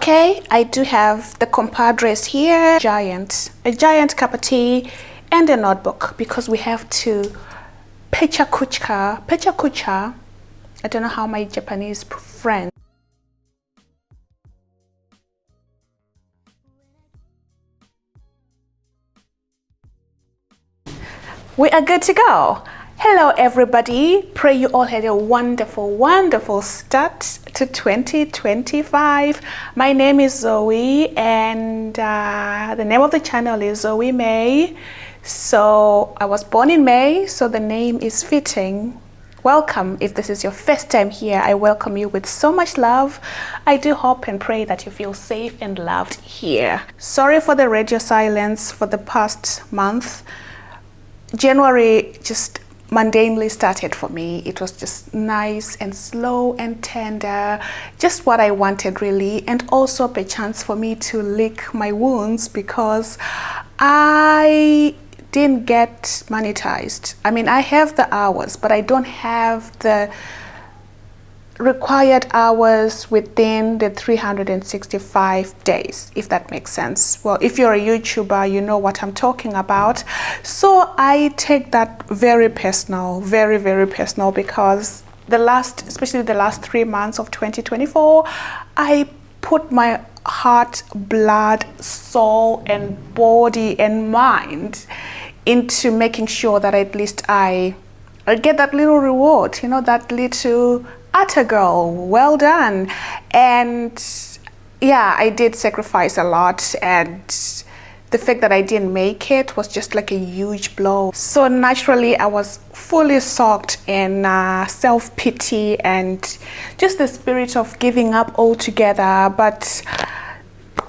Okay, I do have the compadres here, a giant cup of tea and a notebook because we have to pecha kucha. I don't know how my Japanese friends. We are good to go. Hello everybody, pray you all had a wonderful start to 2025. My name is Zoe and the name of the channel is Zoe May. So I was born in May, so the name is fitting. Welcome. If this is your first time here, I welcome you with so much love. I do hope and pray that you feel safe and loved here. Sorry for the radio silence for the past month. January just mundanely started for me. It was just nice and slow and tender, just what I wanted really, and also a chance for me to lick my wounds because I didn't get monetized. I mean, I have the hours, but I don't have the required hours within the 365 days, if that makes sense. Well, if you're a YouTuber, you know what I'm talking about. So I take that very personal, very personal, because especially the last 3 months of 2024, I put my heart, blood, soul, and body and mind into making sure that at least I get that little reward, you know, that little atta girl, well done. And yeah, I did sacrifice a lot, and the fact that I didn't make it was just like a huge blow. So naturally I was fully soaked in self-pity and just the spirit of giving up altogether. But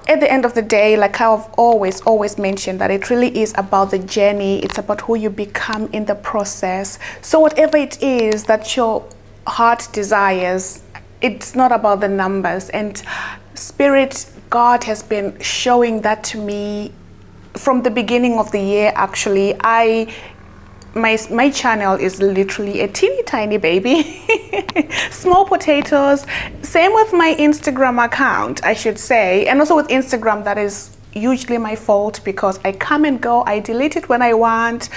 at the end of the day, like I've always mentioned, that it really is about the journey. It's about who you become in the process. So whatever it is that your heart desires, it's not about the numbers. And Spirit God has been showing that to me from the beginning of the year. Actually, my channel is literally a teeny tiny baby, small potatoes. Same with my Instagram account, I should say. And also with Instagram, that is usually my fault because I come and go. I delete it when I want.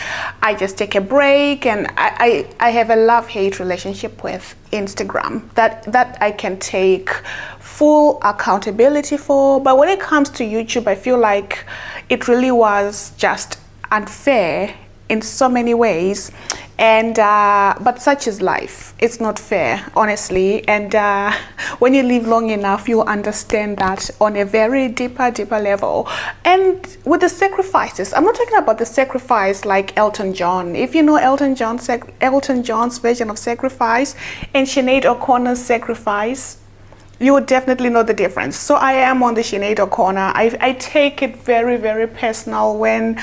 I just take a break, and I have a love-hate relationship with Instagram that I can take full accountability for. But when it comes to YouTube, I feel like it really was just unfair in so many ways. And but such is life. It's not fair, honestly. And when you live long enough, you'll understand that on a very deeper level. And with the sacrifices, I'm not talking about the sacrifice like Elton John. If you know Elton John's version of sacrifice and Sinead O'Connor's sacrifice, you would definitely know the difference. So I am on the Sinead O'Connor. I take it very personal when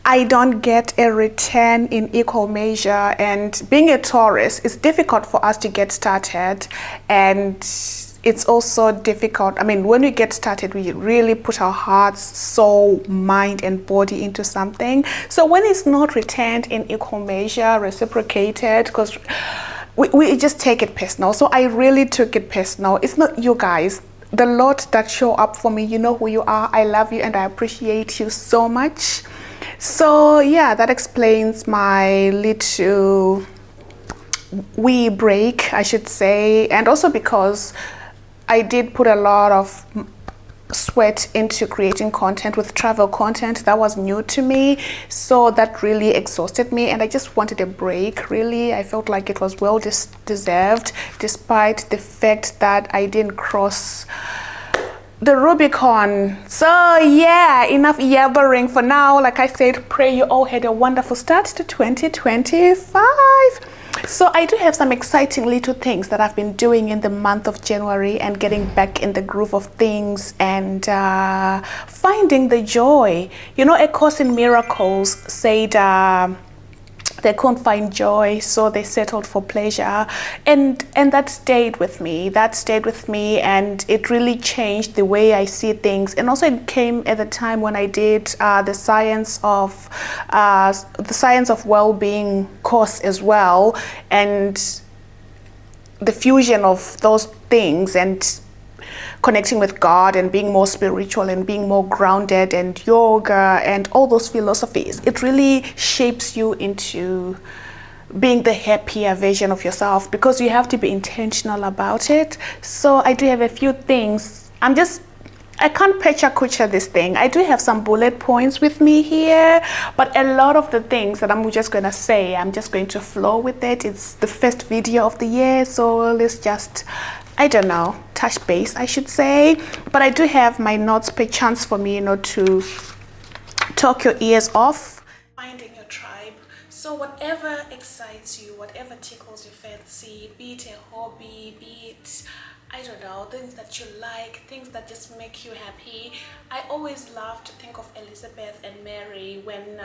I don't get a return in equal measure. And being a Taurus, it's difficult for us to get started, and it's also difficult. I mean, when we get started, we really put our hearts, soul, mind, and body into something. So when it's not returned in equal measure, reciprocated, because we just take it personal. So I really took it personal. It's not you guys. The lot that show up for me, you know who you are. I love you and I appreciate you so much. So yeah, that explains my little wee break, I should say. And also because I did put a lot of sweat into creating content with travel content that was new to me, so that really exhausted me, and I just wanted a break. Really, I felt like it was well deserved, despite the fact that I didn't cross the Rubicon. So yeah, enough yabbering for now. Like I said, pray you all had a wonderful start to 2025. So I do have some exciting little things that I've been doing in the month of January, and getting back in the groove of things, and finding the joy. You know, A Course in Miracles said they couldn't find joy, so they settled for pleasure, and that stayed with me. And it really changed the way I see things. And also it came at the time when I did the science of well-being course as well, and the fusion of those things. And connecting with God and being more spiritual and being more grounded, and yoga and all those philosophies, it really shapes you into being the happier version of yourself, because you have to be intentional about it. So I do have a few things. I can't picture kucha this thing. I do have some bullet points with me here, but a lot of the things that I'm just going to say, I'm just going to flow with it. It's the first video of the year, so let's just, I don't know, touch base, I should say. But I do have my notes per chance for me, to talk your ears off. Finding your tribe. So whatever excites you, whatever tickles your fancy, be it a hobby, be it, I don't know, things that you like, things that just make you happy. I always love to think of Elizabeth and Mary when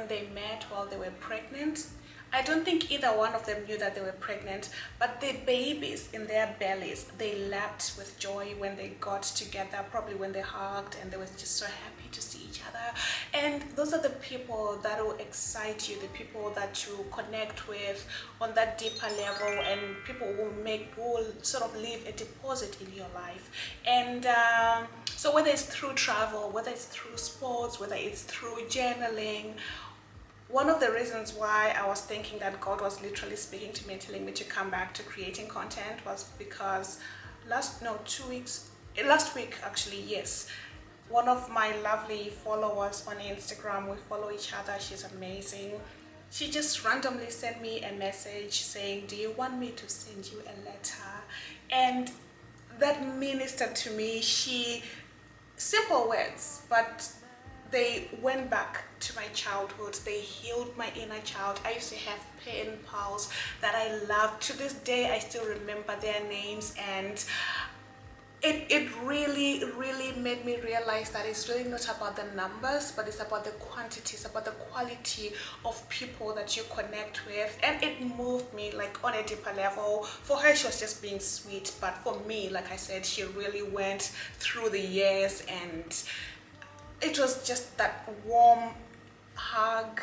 they met while they were pregnant. I don't think either one of them knew that they were pregnant, but the babies in their bellies, they leapt with joy when they got together, probably when they hugged, and they were just so happy to see each other. And those are the people that will excite you, the people that you connect with on that deeper level, and people who will sort of leave a deposit in your life. And so whether it's through travel, whether it's through sports, whether it's through journaling, one of the reasons why I was thinking that God was literally speaking to me and telling me to come back to creating content was because last week actually, yes, one of my lovely followers on Instagram, we follow each other, she's amazing. She just randomly sent me a message saying, do you want me to send you a letter? And that ministered to me. Simple words, but they went back to my childhood. They healed my inner child. I used to have pen pals that I loved. To this day, I still remember their names, and it really made me realize that it's really not about the numbers, but it's about the quantity, it's about the quality of people that you connect with. And it moved me like on a deeper level. For her, she was just being sweet, but for me, like I said, she really went through the years, and it was just that warm hug,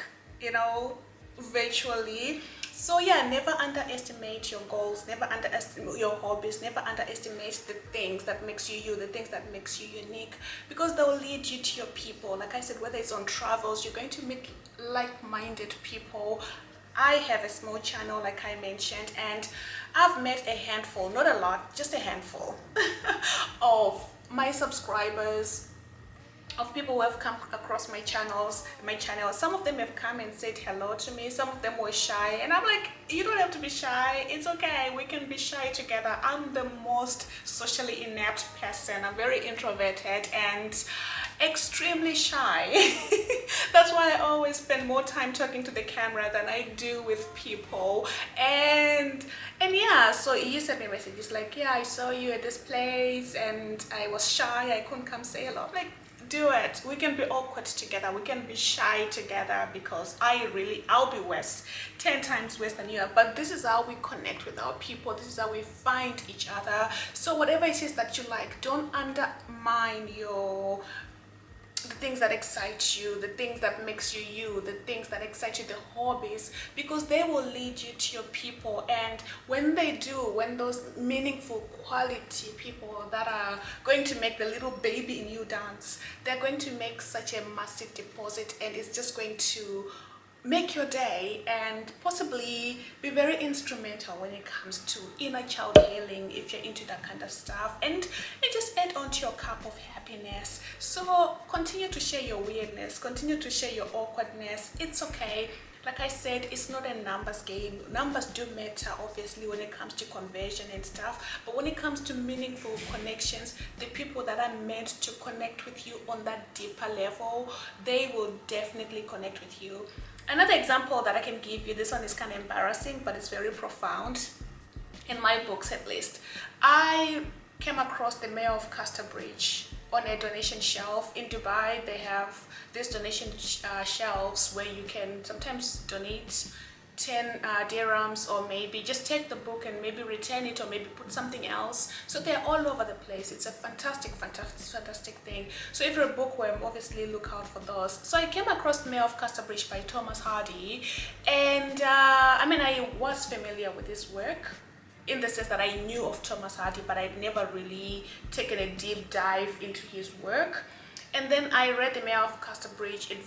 virtually. So yeah, never underestimate your goals, never underestimate your hobbies, never underestimate the things that makes you you, the things that makes you unique, because they'll lead you to your people. Like I said, whether it's on travels, you're going to meet like-minded people. I have a small channel, like I mentioned, and I've met a handful, not a lot, just a handful of my subscribers, of people who have come across my channel. Some of them have come and said hello to me. Some of them were shy, and I'm like, you don't have to be shy. It's okay, we can be shy together. I'm the most socially inept person. I'm very introverted and extremely shy. That's why I always spend more time talking to the camera than I do with people. And yeah, so he sent me a message. He's like, yeah, I saw you at this place and I was shy, I couldn't come say hello. I'm like, do it. We can be awkward together, we can be shy together, because I'll be worse, 10 times worse than you are. But this is how we connect with our people, this is how we find each other. So whatever it is that you like, don't undermine the things that excite you, the things that makes you you, the things that excite you, the hobbies, because they will lead you to your people. And when they do, when those meaningful quality people that are going to make the little baby in you dance, they're going to make such a massive deposit, and it's just going to make your day and possibly be very instrumental when it comes to inner child healing, if you're into that kind of stuff, and it just add on to your cup of happiness. So continue to share your weirdness, continue to share your awkwardness. It's okay. Like I said, it's not a numbers game. Numbers do matter, obviously, when it comes to conversion and stuff, but when it comes to meaningful connections, the people that are meant to connect with you on that deeper level, they will definitely connect with you. Another example that I can give you, this one is kind of embarrassing, but it's very profound, in my books at least. I came across the mayor of Casterbridge on a donation shelf in Dubai. They have these donation shelves where you can sometimes donate 10 dirhams, or maybe just take the book and maybe return it, or maybe put something else. So they're all over the place. It's a fantastic thing. So if you're a bookworm, obviously look out for those. So I came across Mayor of Casterbridge by Thomas Hardy, and I was familiar with his work. in the sense that I knew of Thomas Hardy, but I'd never really taken a deep dive into his work. And then I read The Mayor of Casterbridge. It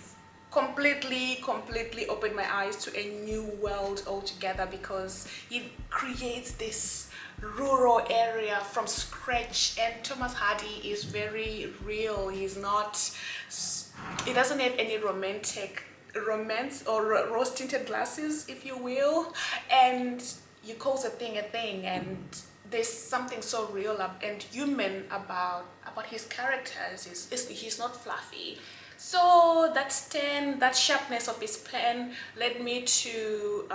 completely opened my eyes to a new world altogether, because he creates this rural area from scratch, and Thomas Hardy is very real. He doesn't have any romance or rose tinted glasses, if you will, and you call a thing, and there's something so real and human about his characters. He's not fluffy. So that sharpness of his pen led me to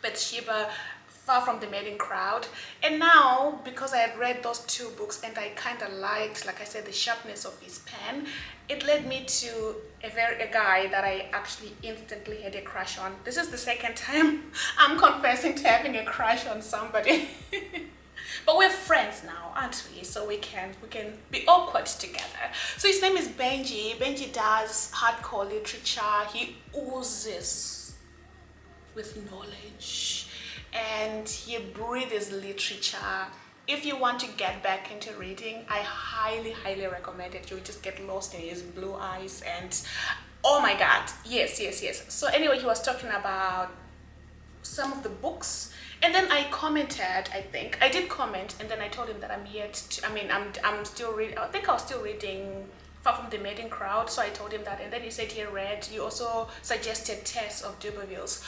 Bathsheba, Far from the Madding Crowd. And now, because I had read those two books and I kind of liked, like I said, the sharpness of his pen, it led me to a guy that I actually instantly had a crush on. This is the second time I'm confessing to having a crush on somebody. But we're friends now, aren't we? So we can be awkward together. So his name is Benji. Benji does hardcore literature. He oozes with knowledge, and he breathes literature. If you want to get back into reading, I highly recommend it. You'll just get lost in his blue eyes, and oh my god, yes. So anyway, he was talking about some of the books, and then I commented. I did comment, and then I told him that I'm still reading. I think I was still reading Far from the Madding Crowd. So I told him that, and then he said he also suggested Tess of D'Urberville's.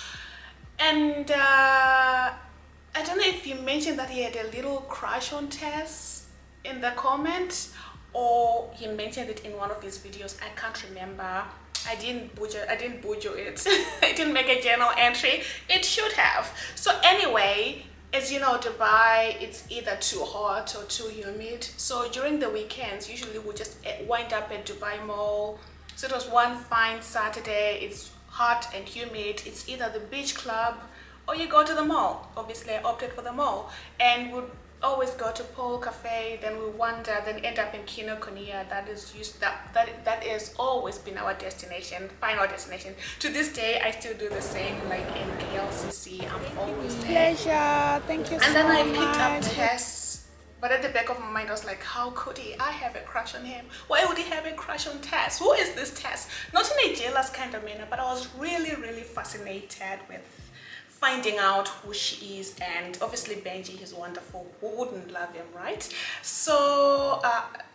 And I don't know if he mentioned that he had a little crush on Tess in the comment, or he mentioned it in one of his videos. I can't remember. I didn't butcher it. I didn't make a journal entry. It should have. So anyway, as you know, Dubai, it's either too hot or too humid. So during the weekends, usually we'll just wind up at Dubai Mall. So it was one fine Saturday. It's hot and humid. It's either the beach club or you go to the mall. Obviously I opted for the mall, and would always go to Pole Cafe, then we wander, then end up in Kinokuniya. That has always been our destination, final destination. To this day I still do the same, like in KLCC. I'm always there. Pleasure. Thank you so much. And then I picked up Tess, but at the back of my mind I was like, how could he? I have a crush on him. Why would he have a crush on Tess? Who is this Tess? Not in a jealous kind of manner, but I was really fascinated with finding out who she is. And obviously Benji is wonderful. Who wouldn't love him, right? So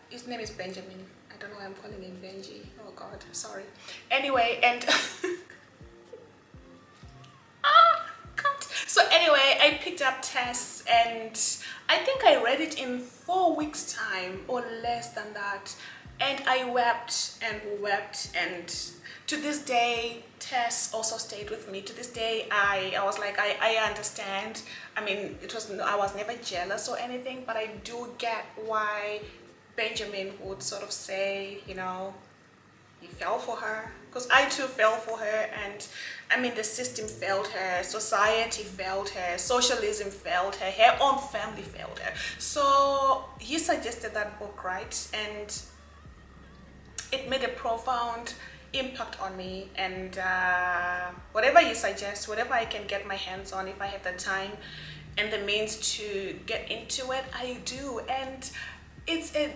his name is Benjamin. I don't know why I'm calling him Benji. Oh god, sorry. Anyway, and so anyway, I picked up Tess, and I think I read it in 4 weeks time or less than that, and I wept, and to this day Tess also stayed with me. To this day I was like, I understand. I mean, I was never jealous or anything, but I do get why Benjamin would sort of say, you know, he fell for her, because I too fell for her. And I mean, the system failed her, society failed her, socialism failed her, her own family failed her. So he suggested that book, right? And it made a profound impact on me. And whatever you suggest, whatever I can get my hands on, if I have the time and the means to get into it, I do. And it's a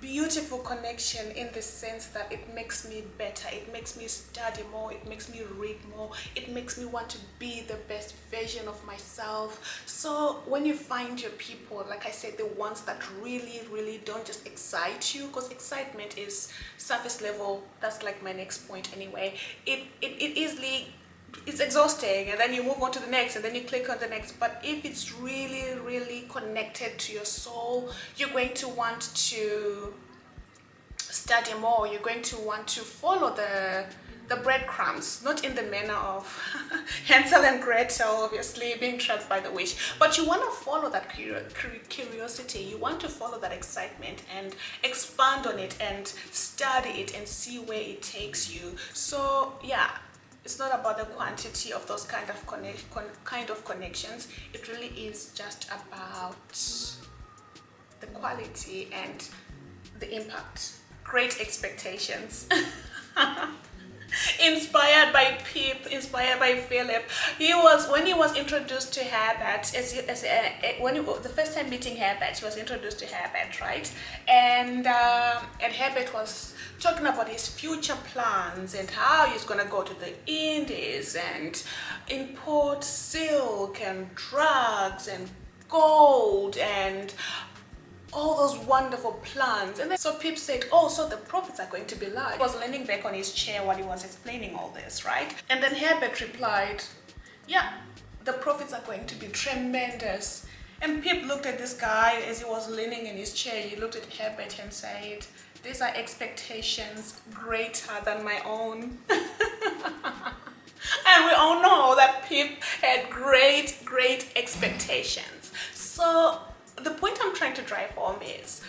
beautiful connection in the sense that it makes me better, it makes me study more, it makes me read more, it makes me want to be the best version of myself. So when you find your people, like I said, the ones that really don't just excite you, because excitement is surface level. That's like my next point anyway. It's exhausting, and then you move on to the next, and then you click on the next. But if it's really connected to your soul, you're going to want to study more. You're going to want to follow the breadcrumbs, not in the manner of Hansel and Gretel, obviously being trapped by the witch, but you want to follow that curiosity. You want to follow that excitement and expand on it and study it and see where it takes you. So yeah, it's not about the quantity of those kind of connections. It really is just about the quality and the impact. Great expectations. Inspired by Pip, inspired by Philip. When he was introduced to Herbert, the first time meeting Herbert, he was introduced to Herbert, right? And Herbert was talking about his future plans and how he's gonna go to the Indies and import silk and drugs and gold and all those wonderful plans. And then so Pip said, oh, so the profits are going to be large. He was leaning back on his chair while he was explaining all this, right? And then Herbert replied, yeah, the profits are going to be tremendous. And Pip looked at this guy as he was leaning in his chair. He looked at Herbert and said, these are expectations greater than my own. And we all know that Pip had great expectations. So the point I'm trying to drive home is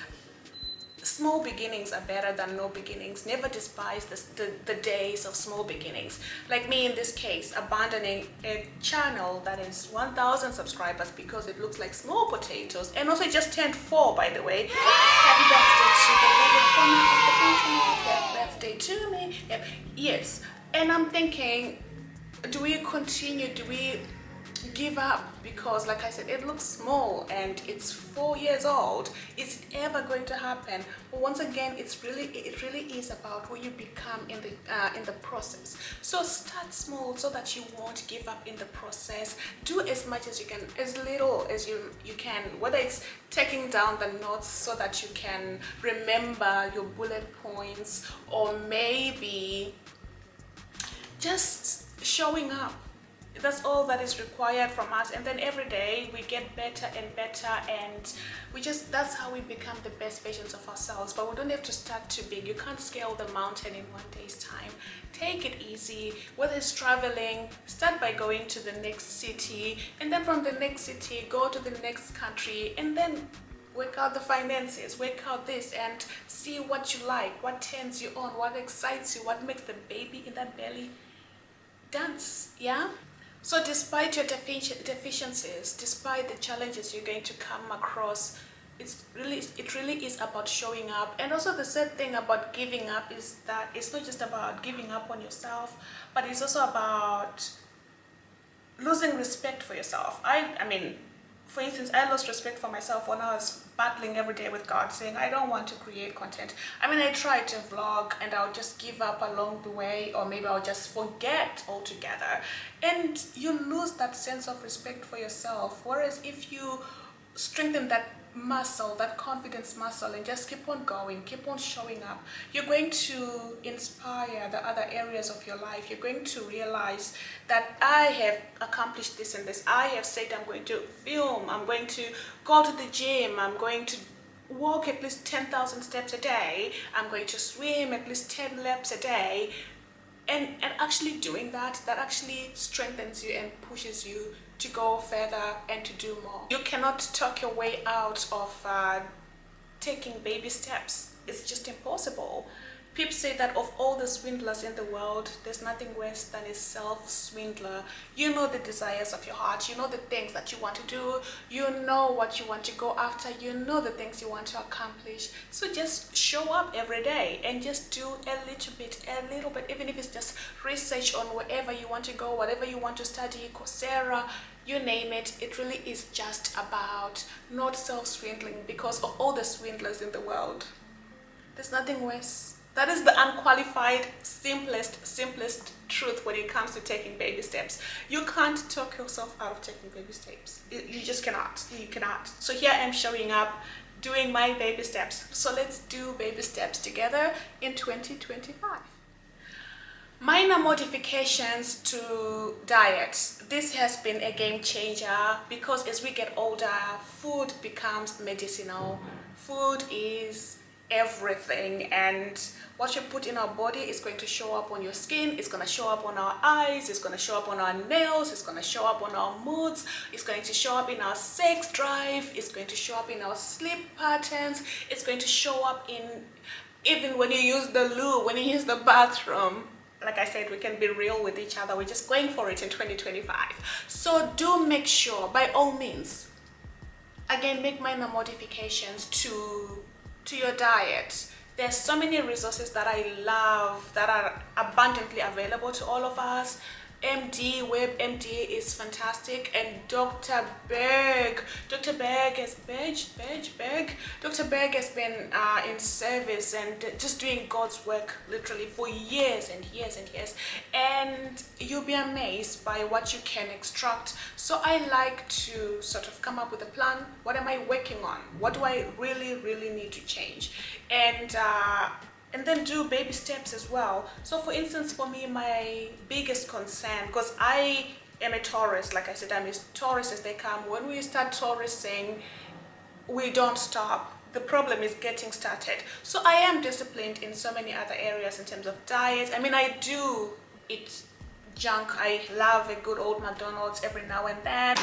small beginnings are better than no beginnings. Never despise the days of small beginnings. Like me in this case, abandoning a channel that is 1,000 subscribers because it looks like small potatoes, and also it just turned 4, by the way. Happy birthday to the little corner of the happy birthday to me. Yep. Yes. And I'm thinking, do we continue? Do we give up? Because like I said, it looks small and it's 4 years old. Is it ever going to happen? But once again, it really is about who you become in the process. So start small so that you won't give up in the process. Do as much as you can, as little as you can, whether it's taking down the notes so that you can remember your bullet points, or maybe just showing up. That's all that is required from us, and then every day we get better and better, and that's how we become the best versions of ourselves. But we don't have to start too big. You can't scale the mountain in one day's time. Take it easy. Whether it's traveling, start by going to the next city, and then from the next city go to the next country, and then work out the finances, work out this, and see what you like, what turns you on, what excites you, what makes the baby in that belly dance. Yeah. So despite your deficiencies, despite the challenges you're going to come across, it really is about showing up. And also the sad thing about giving up is that it's not just about giving up on yourself, but it's also about losing respect for yourself. I mean, for instance, I lost respect for myself when I was battling every day with God, saying I don't want to create content. I mean, I tried to vlog and I'll just give up along the way, or maybe I'll just forget altogether. And you lose that sense of respect for yourself. Whereas if you strengthen that muscle, that confidence muscle, and just keep on going, keep on showing up, you're going to inspire the other areas of your life. You're going to realize that I have accomplished this and this. I have said I'm going to film, I'm going to go to the gym, I'm going to walk at least 10,000 steps a day, I'm going to swim at least 10 laps a day. And actually doing that actually strengthens you and pushes you to go further and to do more. You cannot talk your way out of taking baby steps. It's just impossible. People say that of all the swindlers in the world, there's nothing worse than a self-swindler. You know the desires of your heart. You know the things that you want to do. You know what you want to go after. You know the things you want to accomplish. So just show up every day and just do a little bit, even if it's just research on wherever you want to go, whatever you want to study, Coursera, you name it. It really is just about not self-swindling, because of all the swindlers in the world, there's nothing worse. That is the unqualified, simplest truth when it comes to taking baby steps. You can't talk yourself out of taking baby steps. You just cannot. You cannot. So here I am showing up, doing my baby steps. So let's do baby steps together in 2025. Minor modifications to diet. This has been a game changer, because as we get older, food becomes medicinal. Food is everything, and what you put in our body is going to show up on your skin, it's going to show up on our eyes, it's going to show up on our nails, it's going to show up on our moods, it's going to show up in our sex drive, it's going to show up in our sleep patterns, it's going to show up in even when you use the loo, when you use the bathroom. Like I said, we can be real with each other. We're just going for it in 2025. So do make sure, by all means, again, make minor modifications to your diet. There's so many resources that I love that are abundantly available to all of us. MD, WebMD is fantastic, and Dr. Berg has been in service and just doing God's work literally for years and years and years, and you'll be amazed by what you can extract. So I like to sort of come up with a plan. What am I working on? What do I really need to change? And then do baby steps as well. So for instance, for me, my biggest concern, because I am a Taurus, like I said, I'm as Taurus as they come. When we start Taurusing, we don't stop. The problem is getting started. So I am disciplined in so many other areas in terms of diet. I mean, I do eat junk. I love a good old McDonald's every now and then.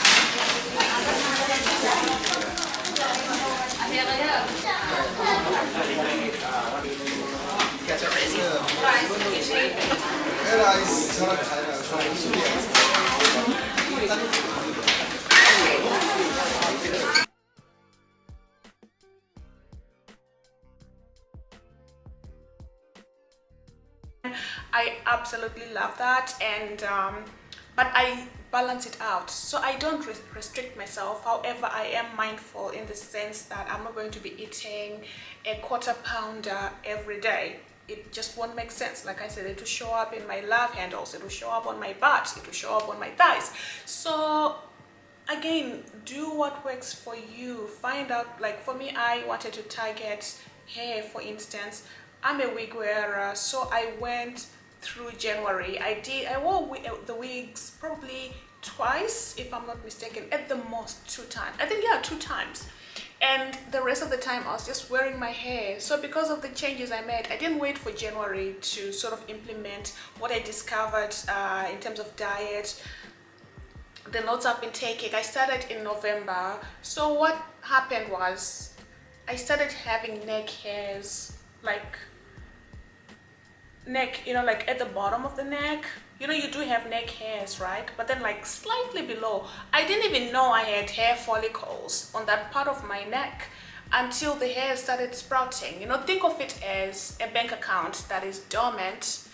I absolutely love that, and but I balance it out, so I don't restrict myself. However, I am mindful in the sense that I'm not going to be eating a quarter pounder every day. It just won't make sense. Like I said, it will show up in my love handles, it will show up on my butt, it will show up on my thighs. So again, do what works for you. Find out, like for me, I wanted to target hair, for instance. I'm a wig wearer, so I went through January. I wore the wigs probably twice, if I'm not mistaken, at the most 2 times. I think, yeah, 2 times. And the rest of the time I was just wearing my hair. So because of the changes I made, I didn't wait for January to sort of implement what I discovered in terms of diet, the notes I've been taking. I started in November. So what happened was I started having neck hairs, like neck, you know, like at the bottom of the neck. You know, you do have neck hairs, right? But then like slightly below, I didn't even know I had hair follicles on that part of my neck until the hair started sprouting. You know, think of it as a bank account that is dormant.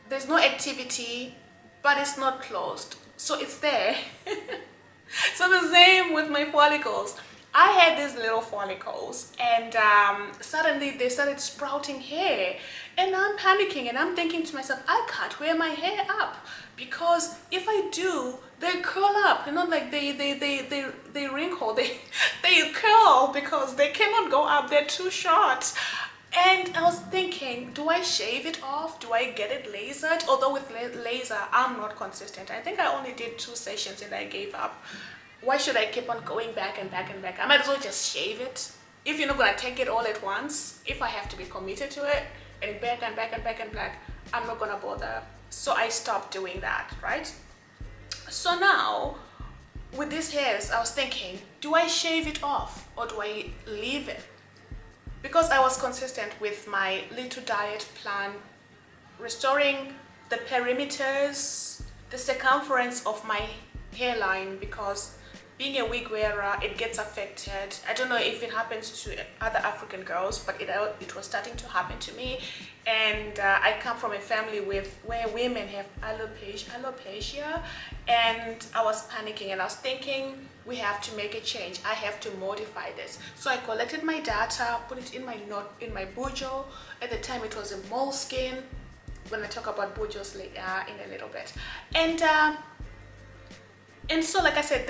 There's no activity, but it's not closed, so it's there. So the same with my follicles. I had these little follicles, and suddenly they started sprouting hair, and I'm panicking and I'm thinking to myself, I can't wear my hair up, because if I do, they curl up, you know, like they wrinkle, they curl because they cannot go up, they're too short. And I was thinking, do I shave it off? Do I get it lasered? Although with laser, I'm not consistent. I think I only did 2 sessions and I gave up. Why should I keep on going back and back and back? I might as well just shave it. If you're not gonna take it all at once, if I have to be committed to it and back and back and back and back, I'm not gonna bother. So I stopped doing that, right? So now, with these hairs, I was thinking, do I shave it off or do I leave it? Because I was consistent with my little diet plan, restoring the perimeters, the circumference of my hairline, because being a wig wearer, it gets affected. I don't know if it happens to other African girls, but it was starting to happen to me. And I come from a family where women have alopecia, and I was panicking and I was thinking, we have to make a change. I have to modify this. So I collected my data, put it in my bujo. At the time, it was a moleskin. When I talk about bujos in a little bit, and so, like I said,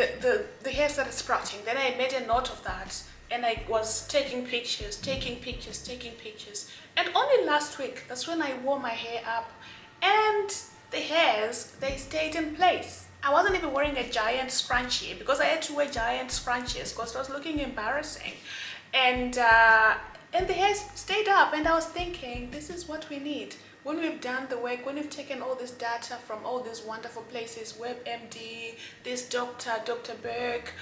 the hair started sprouting. Then I made a note of that, and I was taking pictures. And only last week, that's when I wore my hair up, and the hairs, they stayed in place. I wasn't even wearing a giant scrunchie, because I had to wear giant scrunchies because it was looking embarrassing. And the hairs stayed up, and I was thinking, this is what we need. When we've done the work, when we've taken all this data from all these wonderful places, WebMD, this Dr. Berg,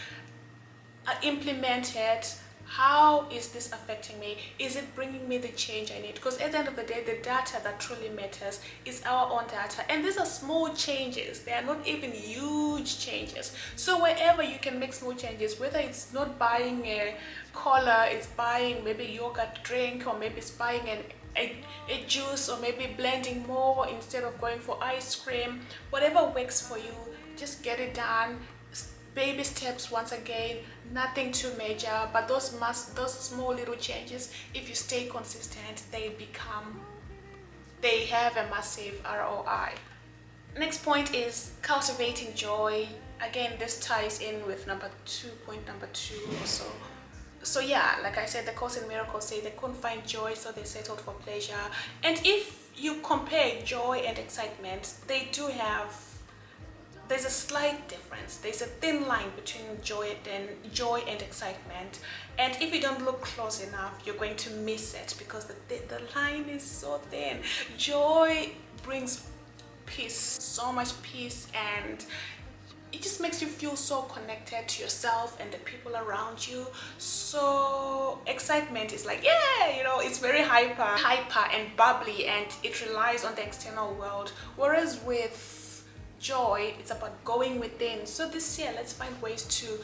implement it, How is this affecting me? Is it bringing me the change I need? Because at the end of the day, the data that truly matters is our own data. And these are small changes. They are not even huge changes. So wherever you can make small changes, whether it's not buying a cola, it's buying maybe yogurt drink, or maybe it's buying a juice, or maybe blending more instead of going for ice cream. Whatever works for you, just get it done. Baby steps, once again, nothing too major, but those small little changes, if you stay consistent, they have a massive ROI. Next point is cultivating joy. Again, this ties in with point number two or so. So yeah, like I said, the Course in Miracles say they couldn't find joy, so they settled for pleasure. And if you compare joy and excitement, there's a slight difference. There's a thin line between joy and excitement. And if you don't look close enough, you're going to miss it, because the line is so thin. Joy brings peace, so much peace, and it just makes you feel so connected to yourself and the people around you. So excitement is like, yeah, it's very hyper and bubbly, and it relies on the external world. Whereas with joy, it's about going within. So this year, let's find ways to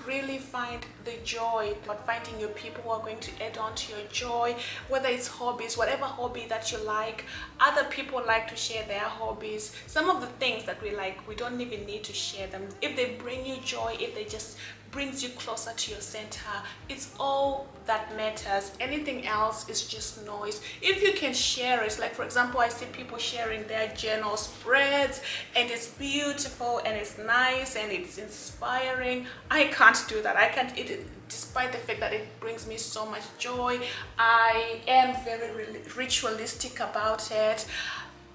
really find the joy, about finding your people who are going to add on to your joy, whether it's hobbies, whatever hobby that you like. Other people like to share their hobbies. Some of the things that we like, we don't even need to share them. If they bring you joy, if they just brings you closer to your center, it's all that matters. Anything else is just noise. If you can share it, like for example, I see people sharing their journal spreads, and it's beautiful and it's nice and it's inspiring. I can't do that. I can't. Despite the fact that it brings me so much joy, I am very ritualistic about it.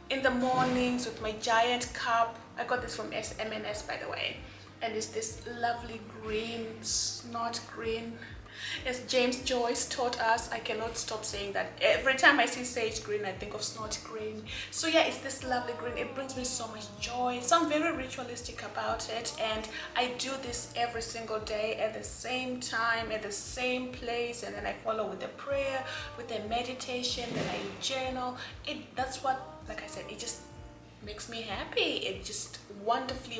In the mornings with my giant cup, I got this from M&S, by the way, and it's this lovely green, snot green. As James Joyce taught us, I cannot stop saying that. Every time I see sage green, I think of snot green. So yeah, it's this lovely green. It brings me so much joy. So I'm very ritualistic about it, and I do this every single day at the same time, at the same place, and then I follow with a prayer, with a meditation, then I journal. That's what, like I said, it just makes me happy. It's just wonderfully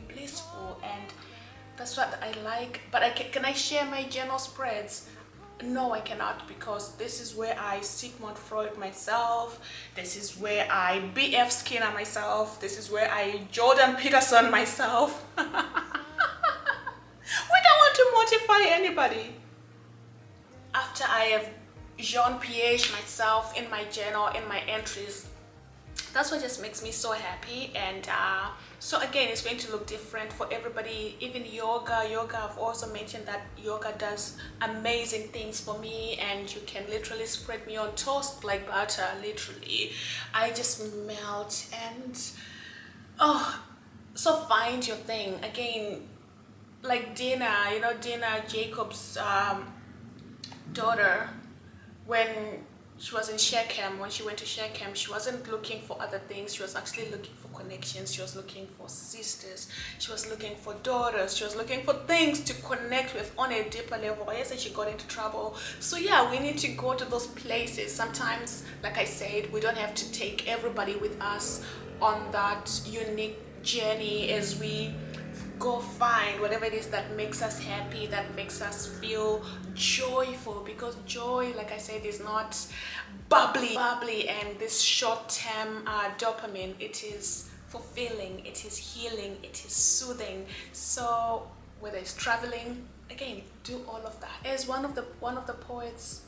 blissful, and that's what I like. But can I share my journal spreads? No, I cannot, because this is where I Sigmund Freud myself. This is where I BF Skinner myself. This is where I Jordan Peterson myself. We don't want to mortify anybody. After I have Jean-Pierre myself in my journal, in my entries, that's what just makes me so happy. And so again, it's going to look different for everybody. Even yoga, I've also mentioned that yoga does amazing things for me, and you can literally spread me on toast like butter. Literally, I just melt. And so find your thing. Again, like Dina, Dina Jacob's daughter, when she was in Shechem, when she went to Shechem, she wasn't looking for other things. She was actually looking for connections. She was looking for sisters. She was looking for daughters. She was looking for things to connect with on a deeper level. Yes, and she got into trouble. So yeah, we need to go to those places. Sometimes, like I said, we don't have to take everybody with us on that unique journey as we go find whatever it is that makes us happy, that makes us feel joyful. Because joy, like I said, is not bubbly and this short-term dopamine. It is fulfilling, it is healing, it is soothing. So whether it's traveling, again, do all of that. As one of the poets,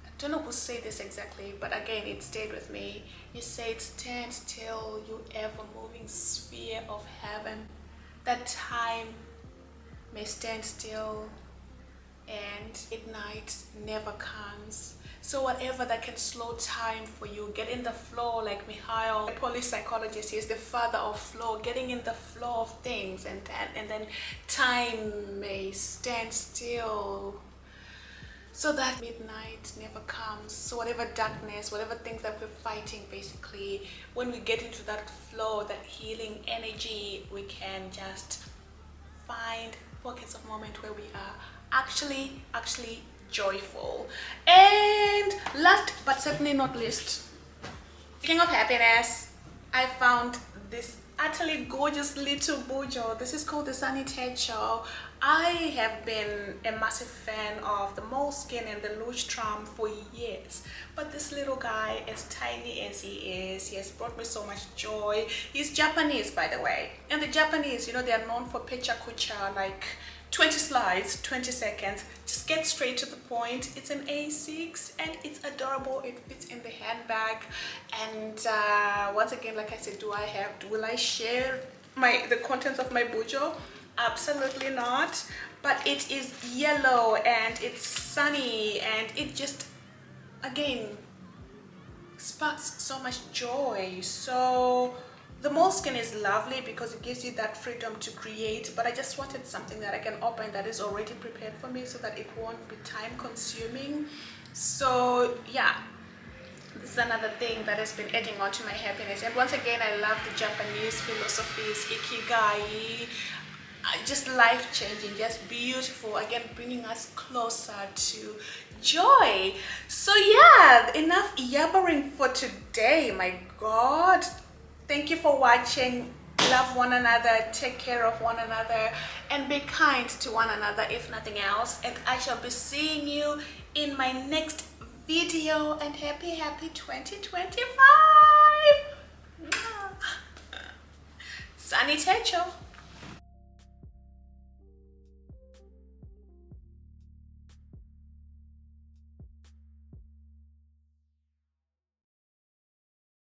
I don't know who said this exactly, but again, it stayed with me. He said, "Stand still, you ever-moving sphere of heaven, that time may stand still and midnight never comes." So whatever that can slow time for you, get in the flow. Like Mihail, a police psychologist, he is the father of flow, getting in the flow of things, and then time may stand still so that midnight never comes. So whatever darkness, whatever things that we're fighting, basically, when we get into that flow, that healing energy, we can just find pockets of moment where we are actually joyful. And last but certainly not least, speaking of happiness, I found this utterly gorgeous little bujo. This is called the Sunny Techo. I have been a massive fan of the moleskin and the lustrum for years, but this little guy, as tiny as he has brought me so much joy. He's Japanese, by the way, and the Japanese, you know, they are known for pecha kucha, like 20 slides, 20 seconds, just get straight to the point. It's an A6 and it's adorable. It fits in the handbag. And once again, like I said, will I share the contents of my bujo? Absolutely not. But it is yellow and it's sunny and it just, again, sparks so much joy. So the moleskin is lovely because it gives you that freedom to create, but I just wanted something that I can open that is already prepared for me so that it won't be time consuming. So yeah, this is another thing that has been adding on to my happiness. And once again, I love the Japanese philosophies, ikigai, just life-changing, just beautiful, again bringing us closer to joy. So yeah, enough yabbering for today. My God, thank you for watching. Love one another, take care of one another, and be kind to one another if nothing else. And I shall be seeing you in my next video. And happy 2025. Sunny Techo.